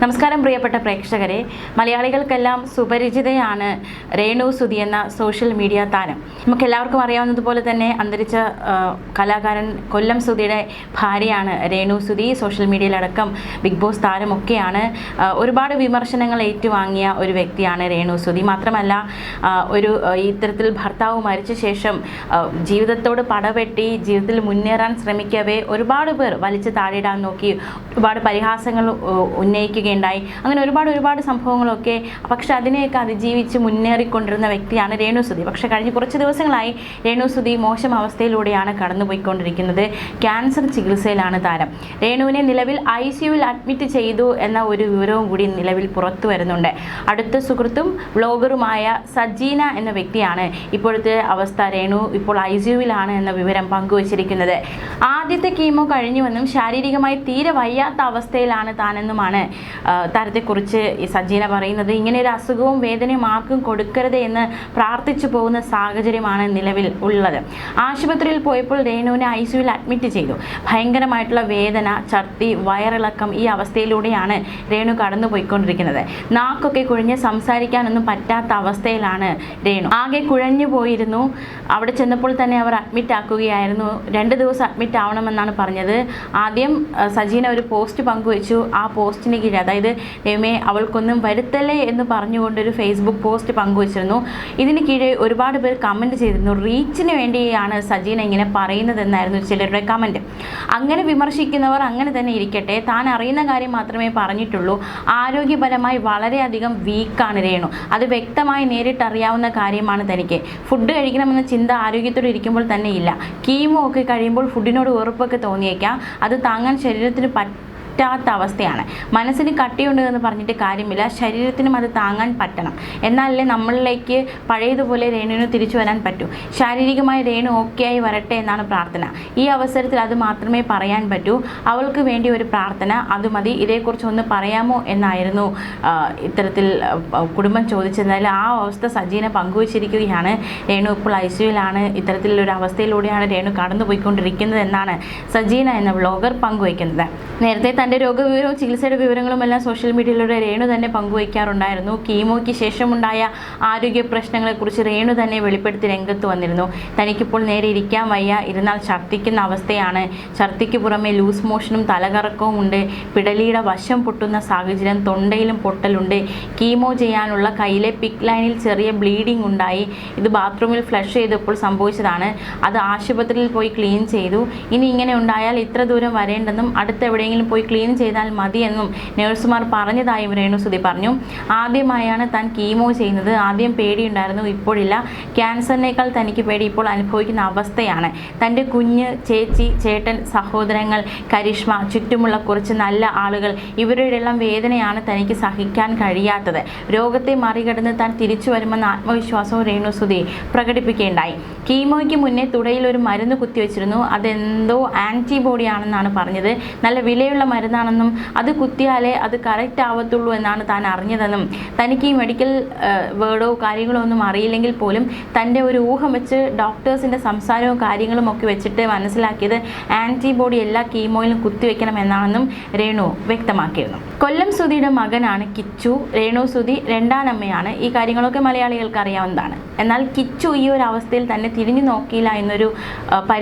നമസ്കാരം പ്രിയപ്പെട്ട പ്രേക്ഷകരെ, മലയാളികൾക്കെല്ലാം സുപരിചിതയാണ് രേണു സുധി എന്ന സോഷ്യൽ മീഡിയ താരം. നമുക്കെല്ലാവർക്കും അറിയാവുന്നതുപോലെ തന്നെ അന്തരിച്ച കലാകാരൻ കൊല്ലം സുധിയുടെ ഭാര്യയാണ് രേണു സുധി. സോഷ്യൽ മീഡിയയിലടക്കം ബിഗ് ബോസ് താരമൊക്കെയാണ്. ഒരുപാട് വിമർശനങ്ങൾ ഏറ്റുവാങ്ങിയ ഒരു വ്യക്തിയാണ് രേണു സുധി. മാത്രമല്ല, ഇത്തരത്തിൽ ഭർത്താവ് മരിച്ച ശേഷം ജീവിതത്തോട് പടവെട്ടി ജീവിതത്തിൽ മുന്നേറാൻ ശ്രമിക്കവേ ഒരുപാട് പേർ വലിച്ചു താഴെയിടാൻ നോക്കി, ഒരുപാട് പരിഹാസങ്ങൾ ഉന്നയിക്കുകയുണ്ടായി. അങ്ങനെ ഒരുപാട് സംഭവങ്ങളൊക്കെ. പക്ഷെ അതിനെയൊക്കെ അതിജീവിച്ച് മുന്നേറിക്കൊണ്ടിരുന്ന വ്യക്തിയാണ് രേണു സുധി. പക്ഷെ കഴിഞ്ഞ കുറച്ച് ദിവസങ്ങളായി രേണു സുധി മോശം അവസ്ഥയിലൂടെയാണ് കടന്നുപോയിക്കൊണ്ടിരിക്കുന്നത്. ക്യാൻസർ ചികിത്സയിലാണ് താരം. രേണുവിനെ നിലവിൽ ICUവിൽ അഡ്മിറ്റ് ചെയ്തു എന്ന ഒരു വിവരവും കൂടി നിലവിൽ പുറത്തു വരുന്നുണ്ട്. അടുത്ത സുഹൃത്തും വ്ളോഗറുമായ സജീന എന്ന വ്യക്തിയാണ് ഇപ്പോഴത്തെ അവസ്ഥ. രേണു ഇപ്പോൾ ICUവിലാണ് എന്ന വിവരം പങ്കുവച്ചിരിക്കുന്നത്. ആദ്യത്തെ കീമോ കഴിഞ്ഞുവെന്നും ശാരീരികമായി തീരെ വയ്യാത്ത അവസ്ഥയിലാണ് താനെന്നുമാണ് താരത്തെക്കുറിച്ച് ഈ സജീന പറയുന്നത്. ഇങ്ങനെ ഒരു അസുഖവും വേദനയും ആർക്കും കൊടുക്കരുത് എന്ന് പ്രാർത്ഥിച്ചു പോകുന്ന സാഹചര്യമാണ് നിലവിൽ ഉള്ളത്. ആശുപത്രിയിൽ പോയപ്പോൾ രേണുവിനെ ICUവിൽ അഡ്മിറ്റ് ചെയ്തു. ഭയങ്കരമായിട്ടുള്ള വേദന, ഛർദി, വയറിളക്കം, ഈ അവസ്ഥയിലൂടെയാണ് രേണു കടന്നു പോയിക്കൊണ്ടിരിക്കുന്നത്. നാക്കൊക്കെ കുഴഞ്ഞ് സംസാരിക്കാനൊന്നും പറ്റാത്ത അവസ്ഥയിലാണ് രേണു. ആകെ കുഴഞ്ഞു പോയിരുന്നു. അവിടെ ചെന്നപ്പോൾ തന്നെ അവർ അഡ്മിറ്റ് ആക്കുകയായിരുന്നു. 2 ദിവസം അഡ്മിറ്റ് ആവണമെന്നാണ് പറഞ്ഞത്. ആദ്യം സജീന ഒരു പോസ്റ്റ് പങ്കുവച്ചു. ആ പോസ്റ്റിന് കീഴിൽ, അതായത് ദൈവമേ അവൾക്കൊന്നും വരുത്തല്ലേ എന്ന് പറഞ്ഞുകൊണ്ടൊരു ഫേസ്ബുക്ക് പോസ്റ്റ് പങ്കുവച്ചിരുന്നു. ഇതിന് കീഴെ ഒരുപാട് പേർ കമൻറ്റ് ചെയ്തിരുന്നു. റീച്ചിന് വേണ്ടിയാണ് സജീന ഇങ്ങനെ പറയുന്നതെന്നായിരുന്നു ചിലരുടെ കമൻറ്റ്. അങ്ങനെ വിമർശിക്കുന്നവർ അങ്ങനെ തന്നെ ഇരിക്കട്ടെ. താൻ അറിയുന്ന കാര്യം മാത്രമേ പറഞ്ഞിട്ടുള്ളൂ. ആരോഗ്യപരമായി വളരെയധികം വീക്കാണ് രേണു. അത് വ്യക്തമായി നേരിട്ടറിയാവുന്ന കാര്യമാണ് തനിക്ക്. ഫുഡ് കഴിക്കണമെന്ന ചിന്ത ആരോഗ്യത്തോടെ ഇരിക്കുമ്പോൾ തന്നെ ഇല്ല. കീമോ ഒക്കെ കഴിയുമ്പോൾ ഫുഡിനോട് വെറുപ്പൊക്കെ തോന്നിയേക്കാം. അത് താങ്ങാൻ ശരീരത്തിന് പറ്റാത്ത അവസ്ഥയാണ്. മനസ്സിന് കട്ടിയുണ്ട് എന്ന് പറഞ്ഞിട്ട് കാര്യമില്ല, ശരീരത്തിനും അത് താങ്ങാൻ പറ്റണം. എന്നാലല്ലേ നമ്മളിലേക്ക് പഴയതുപോലെ രേണുവിന് തിരിച്ചു വരാൻ പറ്റൂ. ശാരീരികമായി രേണു ഓക്കെയായി വരട്ടെ എന്നാണ് പ്രാർത്ഥന. ഈ അവസരത്തിൽ അത് മാത്രമേ പറയാൻ പറ്റൂ. അവൾക്ക് വേണ്ടി ഒരു പ്രാർത്ഥന, അത് മതി. ഇതേക്കുറിച്ച് ഒന്ന് പറയാമോ എന്നായിരുന്നു ഇത്തരത്തിൽ കുടുംബം ചോദിച്ചതിനാൽ ആ അവസ്ഥ സജീന പങ്കുവച്ചിരിക്കുകയാണ്. രേണു ഇപ്പോൾ ICUവിലാണ്. ഇത്തരത്തിലൊരു അവസ്ഥയിലൂടെയാണ് രേണു കടന്നുപോയിക്കൊണ്ടിരിക്കുന്നത് എന്നാണ് സജീന എന്ന വ്ളോഗർ പങ്കുവയ്ക്കുന്നത്. നേരത്തെ തൻ്റെ രോഗവിവരവും ചികിത്സയുടെ വിവരങ്ങളും എല്ലാം സോഷ്യൽ മീഡിയയിലൂടെ രേണു തന്നെ പങ്കുവയ്ക്കാറുണ്ടായിരുന്നു. കീമോയ്ക്ക് ശേഷമുണ്ടായ ആരോഗ്യ പ്രശ്നങ്ങളെക്കുറിച്ച് രേണു തന്നെ വെളിപ്പെടുത്തി രംഗത്ത് വന്നിരുന്നു. തനിക്കിപ്പോൾ നേരെ ഇരിക്കാൻ വയ്യ, ഇരുന്നാൽ ഛർദ്ദിക്കുന്ന അവസ്ഥയാണ്. ഛർദ്ദിക്ക് പുറമെ ലൂസ് മോഷനും തലകറക്കവും ഉണ്ട്. പിടലിയുടെ വശം പൊട്ടുന്ന സാഹചര്യം, തൊണ്ടയിലും പൊട്ടലുണ്ട്. കീമോ ചെയ്യാനുള്ള കയ്യിലെ പിക് ലൈനിൽ ചെറിയ ബ്ലീഡിംഗ് ഉണ്ടായി. ഇത് ബാത്റൂമിൽ ഫ്ലഷ് ചെയ്തപ്പോൾ സംഭവിച്ചതാണ്. അത് ആശുപത്രിയിൽ പോയി ക്ലീൻ ചെയ്തു. ഇനി ഇങ്ങനെ ഉണ്ടായാൽ ഇത്ര ദൂരം വരേണ്ടെന്നും അടുത്തെവിടെയെങ്കിലും പോയി ക്ലീൻ ചെയ്താൽ മതിയെന്നും നഴ്സുമാർ പറഞ്ഞതായും രേണു സുധി പറഞ്ഞു. ആദ്യമായാണ് താൻ കീമോ ചെയ്യുന്നത്. ആദ്യം പേടിയുണ്ടായിരുന്നു, ഇപ്പോഴില്ല. ക്യാൻസറിനേക്കാൾ തനിക്ക് പേടി ഇപ്പോൾ അനുഭവിക്കുന്ന അവസ്ഥയാണ്. തൻ്റെ കുഞ്ഞ്, ചേച്ചി, ചേട്ടൻ, സഹോദരങ്ങൾ, കരിഷ്മ, ചുറ്റുമുള്ള കുറച്ച് നല്ല ആളുകൾ, ഇവരുടെ എല്ലാം വേദനയാണ് തനിക്ക് സഹിക്കാൻ കഴിയാത്തത്. രോഗത്തെ മറികടന്ന് താൻ തിരിച്ചു വരുമെന്ന ആത്മവിശ്വാസവും രേണു സുധി പ്രകടിപ്പിക്കുകയുണ്ടായി. കീമോയ്ക്ക് മുന്നേ തുടയിൽ ഒരു മരുന്ന് കുത്തിവെച്ചിരുന്നു. അതെന്തോ ആൻറ്റിബോഡി ആണെന്നാണ് പറഞ്ഞത്. നല്ല വിലയുള്ള മരുന്നാണെന്നും അത് കുത്തിയാലേ അത് കറക്റ്റ് ആവത്തുള്ളൂ എന്നാണ് താൻ അറിഞ്ഞതെന്നും തനിക്ക് ഈ മെഡിക്കൽ വേർഡോ കാര്യങ്ങളോ ഒന്നും അറിയില്ലെങ്കിൽ പോലും തൻ്റെ ഒരു ഊഹം വെച്ച് ഡോക്ടേഴ്സിൻ്റെ സംസാരവും കാര്യങ്ങളും ഒക്കെ വെച്ചിട്ട് മനസ്സിലാക്കിയത് ആൻറ്റിബോഡി എല്ലാ കീമോയിലും കുത്തിവെക്കണം എന്നാണെന്നും രേണു വ്യക്തമാക്കിയിരുന്നു. കൊല്ലം സുധിയുടെ മകനാണ് കിച്ചു. രേണു സുധി രണ്ടാനമ്മയാണ്. ഈ കാര്യങ്ങളൊക്കെ മലയാളികൾക്ക് അറിയാവുന്നതാണ്. എന്നാൽ കിച്ചു ഈ ഒരു അവസ്ഥയിൽ തന്നെ തിരിഞ്ഞു നോക്കിയില്ല എന്നൊരു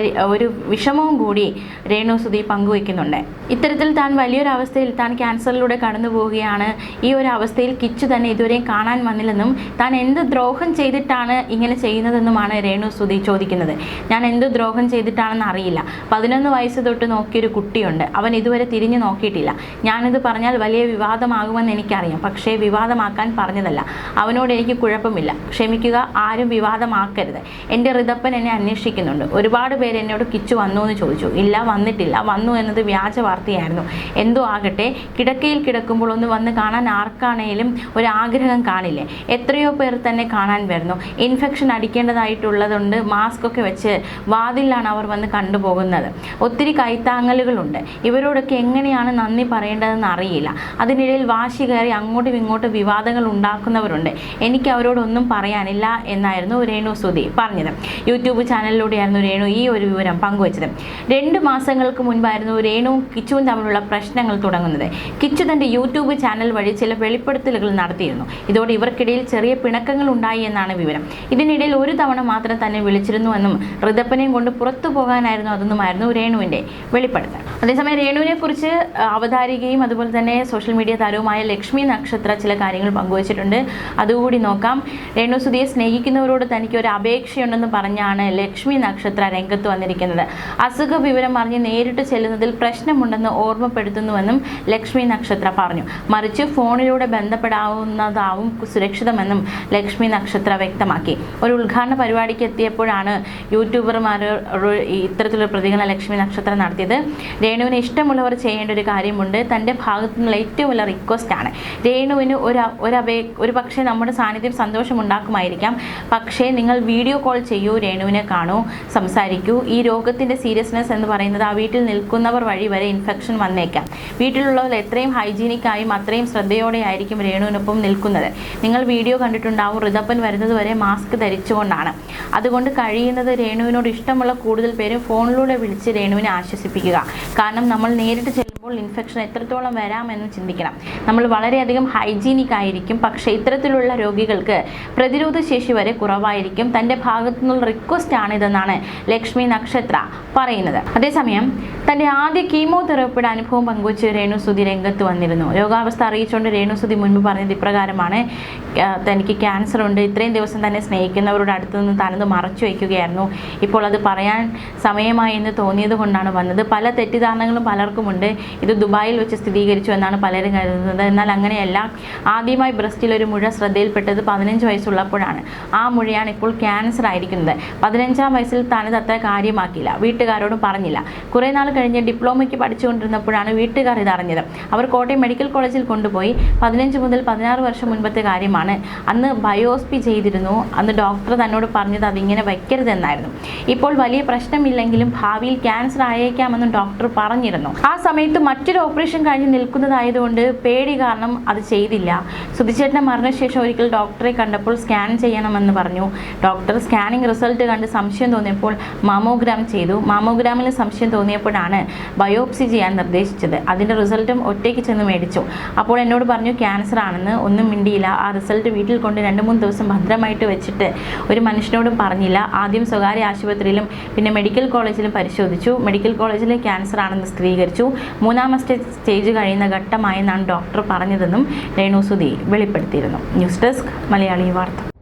വിഷമവും കൂടി രേണു സുധി പങ്കുവയ്ക്കുന്നുണ്ട്. ഇത്തരത്തിൽ താൻ വലിയൊരു അവസ്ഥയിൽ, താൻ ക്യാൻസറിലൂടെ കടന്നു പോവുകയാണ്. ഈ ഒരു അവസ്ഥയിൽ കിച്ചു തന്നെ ഇതുവരെയും കാണാൻ വന്നില്ലെന്നും താൻ എന്ത് ദ്രോഹം ചെയ്തിട്ടാണ് ഇങ്ങനെ ചെയ്യുന്നതെന്നുമാണ് രേണു സുധി ചോദിക്കുന്നത്. ഞാൻ എന്ത് ദ്രോഹം ചെയ്തിട്ടാണെന്ന് അറിയില്ല. 11 വയസ്സ് തൊട്ട് നോക്കിയൊരു കുട്ടിയുണ്ട്. അവൻ ഇതുവരെ തിരിഞ്ഞു നോക്കിയിട്ടില്ല. ഞാനിത് പറഞ്ഞാൽ വലിയ വിവാദമാകുമെന്ന് എനിക്കറിയാം. പക്ഷേ വിവാദമാക്കാൻ പറഞ്ഞതല്ല. അവനോട് എനിക്ക് കുഴപ്പമില്ല. ക്ഷമിക്കുക, ആരും വിവാദമാക്കരുത്. എൻ്റെ ഋതപ്പൻ എന്നെ അന്വേഷിക്കുന്നുണ്ട്. ഒരുപാട് പേര് എന്നോട് കിച്ചു വന്നു എന്ന് ചോദിച്ചു. ഇല്ല, വന്നിട്ടില്ല. വന്നു എന്നത് വ്യാജ വാർത്തയായിരുന്നു. എന്തോ ആകട്ടെ, കിടക്കയിൽ കിടക്കുമ്പോൾ ഒന്ന് വന്ന് കാണാൻ ആർക്കാണേലും ഒരു ആഗ്രഹം കാണില്ലേ? എത്രയോ പേർ തന്നെ കാണാൻ വരുന്നു. ഇൻഫെക്ഷൻ അടിക്കേണ്ടതായിട്ടുള്ളതുകൊണ്ട് മാസ്ക് ഒക്കെ വെച്ച് വാതിലാണ് അവർ വന്ന് കണ്ടുപോകുന്നത്. ഒത്തിരി കൈത്താങ്ങലുകളുണ്ട്. ഇവരോടൊക്കെ എങ്ങനെയാണ് നന്ദി പറയേണ്ടതെന്ന് അറിയില്ല. അതിനിടയിൽ വാശി കയറി അങ്ങോട്ടും ഇങ്ങോട്ടും വിവാദങ്ങൾ ഉണ്ടാക്കുന്നവരുണ്ട്. എനിക്ക് അവരോടൊന്നും പറയാനില്ല എന്നായിരുന്നു രേണുസുതി പറഞ്ഞത്. യൂട്യൂബ് ചാനലിലൂടെയായിരുന്നു രേണു ഈ ഒരു വിവരം പങ്കുവച്ചത്. 2 മാസങ്ങൾക്ക് മുൻപായിരുന്നു രേണുവും കിച്ചുവും തമ്മിലുള്ള പ്രശ്നങ്ങൾ തുടങ്ങുന്നത്. കിച്ചു തന്റെ യൂട്യൂബ് ചാനൽ വഴി ചില വെളിപ്പെടുത്തലുകൾ നടത്തിയിരുന്നു. ഇതോടെ ഇവർക്കിടയിൽ ചെറിയ പിണക്കങ്ങൾ ഉണ്ടായി എന്നാണ് വിവരം. ഇതിനിടയിൽ ഒരു തവണ മാത്രം തന്നെ വിളിച്ചിരുന്നുവെന്നും ഋതപ്പനെയും കൊണ്ട് പുറത്തു പോകാനായിരുന്നു അതെന്നുമായിരുന്നു രേണുവിന്റെ വെളിപ്പെടുത്തൽ. അതേസമയം രേണുവിനെ കുറിച്ച് അവതാരികയും അതുപോലെ തന്നെ സോഷ്യൽ മീഡിയ താരവുമായ ലക്ഷ്മി നക്ഷത്ര ചില കാര്യങ്ങൾ പങ്കുവച്ചിട്ടുണ്ട്. അതുകൂടി നോക്കാം. രേണുസുതിയെ സ്നേഹിക്കുന്നവരോട് തനിക്ക് ഒരു അപേക്ഷയുണ്ടെന്ന് പറഞ്ഞാണ് ലക്ഷ്മി നക്ഷത്ര രംഗത്ത് വന്നിരിക്കുന്നത്. അസുഖ വിവരം അറിഞ്ഞ് നേരിട്ട് ചെല്ലുന്നതിൽ പ്രശ്നമുണ്ടെന്ന് ഓർമ്മപ്പെടുത്തുന്നുവെന്നും ലക്ഷ്മി നക്ഷത്ര പറഞ്ഞു. മറിച്ച് ഫോണിലൂടെ ബന്ധപ്പെടാവുന്നതാവും സുരക്ഷിതമെന്നും ലക്ഷ്മി നക്ഷത്ര വ്യക്തമാക്കി. ഒരു ഉദ്ഘാടന പരിപാടിക്ക് എത്തിയപ്പോഴാണ് യൂട്യൂബർമാർ ഇത്തരത്തിലൊരു പ്രതികരണം ലക്ഷ്മി നക്ഷത്ര നടത്തിയത്. രേണുവിന് ഇഷ്ടമുള്ളവർ ചെയ്യേണ്ട ഒരു കാര്യമുണ്ട്. തൻ്റെ ഭാഗത്തു നിന്നുള്ള ഏറ്റവും വലിയ റിക്വസ്റ്റാണ്. രേണുവിന് ഒരു പക്ഷേ നമ്മുടെ സാന്നിധ്യം സന്തോഷമുണ്ടാക്കുമായിരിക്കാം. പക്ഷേ നിങ്ങൾ വീഡിയോ കോൾ ചെയ്യൂ, രേണുവിനെ കാണൂ, സംസാരിക്കൂ. ഈ രോഗത്തിൻ്റെ സീരിയസ്നെസ് എന്ന് പറയുന്നത് ആ വീട്ടിൽ നിൽക്കുന്നവർ വഴി വരെ ഇൻഫെക്ഷൻ വന്നേക്കാം. വീട്ടിലുള്ളവർ എത്രയും ഹൈജീനിക്കായും അത്രയും ശ്രദ്ധയോടെയായിരിക്കും രേണുവിനൊപ്പം നിൽക്കുന്നത്. നിങ്ങൾ വീഡിയോ കണ്ടിട്ടുണ്ടാവും. ഋതപ്പൻ വരുന്നത് വരെ മാസ്ക് ധരിച്ചുകൊണ്ടാണ്. അതുകൊണ്ട് കഴിയുന്നത് രേണുവിനോട് ഇഷ്ടമുള്ള കൂടുതൽ പേരും ഫോണിലൂടെ വിളിച്ച് രേണുവിനെ ആശ്വസിപ്പിക്കുക. കാരണം നമ്മൾ നേരിട്ട് ചെല്ലുമ്പോൾ ഇൻഫെക്ഷൻ എത്രത്തോളം വരാമെന്ന് ചിന്തിക്കണം. നമ്മൾ വളരെയധികം ഹൈജീനിക് ആയിരിക്കും. പക്ഷേ ഇത്തരത്തിലുള്ള രോഗികൾക്ക് പ്രതിരോധ ശേഷി വരെ കുറവായിരിക്കും. തൻ്റെ ഭാഗത്തു നിന്നുള്ള റിക്വസ്റ്റ് ആണിതെന്നാണ് ലക്ഷ്മി നക്ഷത്ര പറയുന്നത്. അതേസമയം തൻ്റെ ആദ്യ കീമോതെറാപ്പിയുടെ അനുഭവം പങ്കുവച്ച് രേണുസുതി രംഗത്ത് വന്നിരുന്നു. രോഗാവസ്ഥ അറിയിച്ചുകൊണ്ട് രേണുസുതി മുൻപ് പറഞ്ഞത് ഇപ്രകാരമാണ്: തനിക്ക് ക്യാൻസർ ഉണ്ട്. ഇത്രയും ദിവസം തന്നെ സ്നേഹിക്കുന്നവരുടെ അടുത്ത് നിന്ന് താനത് മറച്ചു വയ്ക്കുകയായിരുന്നു. ഇപ്പോൾ അത് പറയാൻ സമയമായി എന്ന് തോന്നിയത് കൊണ്ടാണ് വന്നത്. പല തെറ്റിദ്ധാരണകളും പലർക്കുമുണ്ട്. ഇത് ദുബായിൽ വെച്ച് സ്ഥിരീകരിച്ചു എന്നാണ് പലരും കരുതുന്നത്. എന്നാൽ അങ്ങനെയല്ല. ആദ്യമായി ബ്രസ്റ്റിൽ ഒരു മുഴ ശ്രദ്ധയിൽപ്പെട്ടത് 15 വയസ്സുള്ളപ്പോഴാണ്. ആ മുഴയാണ് ഇപ്പോൾ ക്യാൻസർ ആയിരിക്കുന്നത്. 15-ാം വയസ്സിൽ താനത് അത്ര കാര്യമാക്കിയില്ല. വീട്ടുകാരോടും പറഞ്ഞില്ല. കുറേ നാൾ കഴിഞ്ഞ് ഡിപ്ലോമയ്ക്ക് പഠിച്ചുകൊണ്ടിരുന്നപ്പോഴാണ് വീട്ടുകാർ ഇതറിഞ്ഞത്. അവർ കോട്ടയം മെഡിക്കൽ കോളേജിൽ കൊണ്ടുപോയി. 15 മുതൽ 16 വർഷം മുൻപത്തെ കാര്യമാണ്. അന്ന് ബയോപ്സി ചെയ്തിരുന്നു. അന്ന് ഡോക്ടർ തന്നോട് പറഞ്ഞത് അതിങ്ങനെ വയ്ക്കരുതെന്നായിരുന്നു. ഇപ്പോൾ വലിയ പ്രശ്നമില്ലെങ്കിലും ഭാവിയിൽ ക്യാൻസർ ആയേക്കാമെന്നും ഡോക്ടർ പറഞ്ഞിരുന്നു. ആ സമയത്ത് മറ്റൊരു ഓപ്പറേഷൻ കഴിഞ്ഞ് നിൽക്കുന്നതായതുകൊണ്ട് പേടി കാരണം അത് ചെയ്തില്ല. സുധിച്ചേട്ടൻ്റെ മരണശേഷം ഒരിക്കൽ ഡോക്ടറെ കണ്ടപ്പോൾ സ്കാൻ ചെയ്യണമെന്ന് പറഞ്ഞു. ഡോക്ടർ സ്കാനിങ് റിസൾട്ട് കണ്ട് സംശയം തോന്നിയപ്പോൾ മാമോഗ്രാം ചെയ്തു. മാമോഗ്രാമിൽ സംശയം തോന്നിയപ്പോഴാണ് ബയോപ്സി ചെയ്യാൻ നിർദ്ദേശിച്ചത്. അതിൻ്റെ റിസൾട്ടും ഒറ്റയ്ക്ക് ചെന്ന് മേടിച്ചു. അപ്പോൾ എന്നോട് പറഞ്ഞു ക്യാൻസർ ആണെന്ന്. ഒന്നും മിണ്ടിയില്ല. ആ റിസൾട്ട് വീട്ടിൽ കൊണ്ട് 2-3 ദിവസം ഭദ്രമായിട്ട് വെച്ചിട്ട് ഒരു മനുഷ്യനോടും പറഞ്ഞില്ല. ആദ്യം സ്വകാര്യ ആശുപത്രിയിലും പിന്നെ മെഡിക്കൽ കോളേജിലും പരിശോധിച്ചു. മെഡിക്കൽ കോളേജിൽ ക്യാൻസർ ആണെന്ന് സ്ഥിരീകരിച്ചു. 3-ാമത്തെ സ്റ്റേജ് കഴിയുന്ന ഘട്ടമായെന്നാണ് ഡോക്ടർ പറഞ്ഞതെന്നും രേണുസുതി വെളിപ്പെടുത്തിയിരുന്നു. ന്യൂസ് ഡെസ്ക് മലയാളി വാർത്ത.